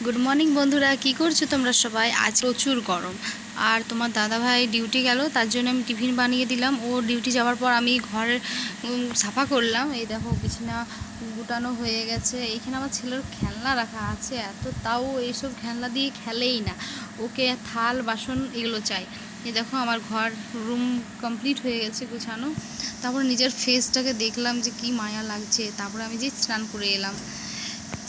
Good morning বন্ধুরা, কি করছো তোমরা সবাই? আজ প্রচুর গরম আর তোমার দাদা ভাই ডিউটি গেল, তার জন্য আমি টিফিন বানিয়ে দিলাম। ও ডিউটি যাওয়ার পর আমি ঘরের সাফা করলাম। এই দেখো বিছানা গুটানো হয়ে গেছে। এইখানে আমার ছেলের খেলনা রাখা আছে এত, তাও এইসব খেলনা দিয়ে খেলেই না। ওকে থাল বাসন এগুলো চাই। এই দেখো আমার ঘর রুম কমপ্লিট হয়ে গেছে গুছানো। তারপর নিজের ফেসটাকে দেখলাম যে কি মায়া লাগছে। তারপরে আমি যে স্নান করে এলাম।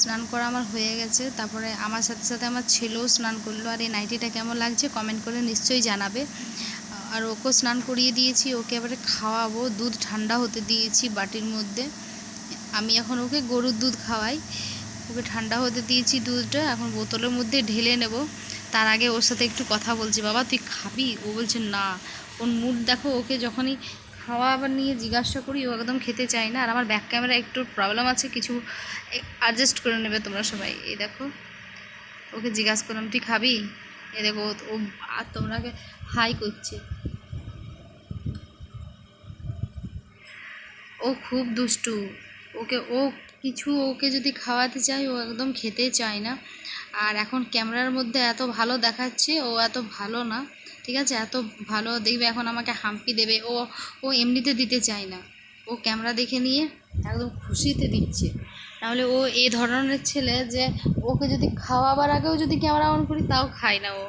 স্নান করা আমার হয়ে গেছে। তারপরে আমার সাথে সাথে আমার ছেলেও স্নান করলো। আর এই নাইটিটা কেমন লাগছে কমেন্ট করে নিশ্চয়ই জানাবে। আর ওকেও স্নান করিয়ে দিয়েছি। ওকে এবারে খাওয়াবো। দুধ ঠান্ডা হতে দিয়েছি বাটির মধ্যে। আমি এখন ওকে গরুর দুধ খাওয়াই। ওকে ঠান্ডা হতে দিয়েছি দুধটা, এখন বোতলের মধ্যে ঢেলে নেব। তার আগে ওর সাথে একটু কথা বলছি। বাবা তুই খাবি? ও বলছে না। ওর মুড দেখো, ওকে যখনই খাওয়া আবার নিয়ে জিজ্ঞাসা করি ও একদম খেতে চায় না। আর আমার ব্যাক ক্যামেরা একটু প্রবলেম আছে, কিছু অ্যাডজাস্ট করে নেবে তোমরা সবাই। এই দেখো ওকে জিজ্ঞাসা করলাম তুই খাবি? এই দেখো ও আর তোমরাকে হাই করছে। ও খুব দুষ্টু। ওকে যদি খাওয়াতে চাই ও একদম খেতে চায় না। আর এখন ক্যামেরার মধ্যে এত ভালো দেখাচ্ছে, ও এত ভালো না। ঠিক আছে, এত ভালো দেখবে এখন আমাকে হাম্পি দেবে। ও ও এমনিতে দিতে চায় না। ও ক্যামেরা দেখে নিয়ে একদম খুশিতে দিচ্ছে। নাহলে ও এই ধরনের ছেলে যে ওকে যদি খাওয়াবার আগেও যদি ক্যামেরা অন করি তাও খায় না ও।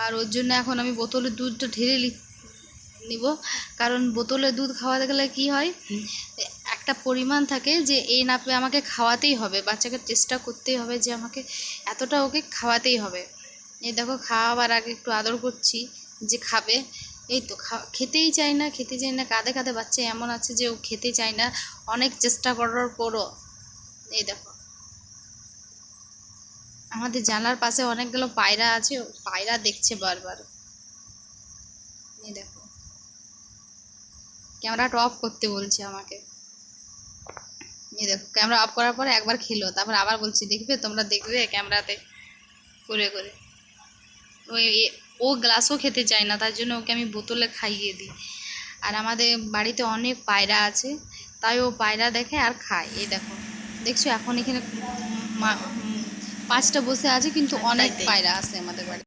আর ওর জন্য এখন আমি বোতলের দুধটা ঢেলে নিব। কারণ বোতলে দুধ খাওয়াতে গেলে কি হয়, একটা পরিমাণ থাকে যে এই না পেয়ে আমাকে খাওয়াতেই হবে। বাচ্চাকে চেষ্টা করতেই হবে যে আমাকে এতটা ওকে খাওয়াতেই হবে। এই দেখো খাওয়াবার আগে একটু আদর করছি যে খাবে। এই তো খেতেই চায় না, খেতে চায় না। কাঁধে কাঁধে বাচ্চা এমন আছে যে ও খেতে চায় না অনেক চেষ্টা করার পরও। এই দেখো আমাদের জানলার পাশে অনেকগুলো পায়রা আছে, পায়রা দেখছে বারবার। এই দেখো ক্যামেরাটা অফ করতে বলছে আমাকে। এই দেখো ক্যামেরা অফ করার পরে একবার খেলো, তারপর আবার বলছি দেখবে, তোমরা দেখবে ক্যামেরাতে করে করে। ওই ও গ্লাসও খেতে চায় না, তার জন্য ওকে আমি বোতলে খাইয়ে দিই। আর আমাদের বাড়িতে অনেক পায়রা আছে, তাই ও পায়রা দেখে আর খায়। এই দেখো দেখছো এখন এখানে 5টা বসে আছে, কিন্তু অনেক পায়রা আছে আমাদের বাড়িতে।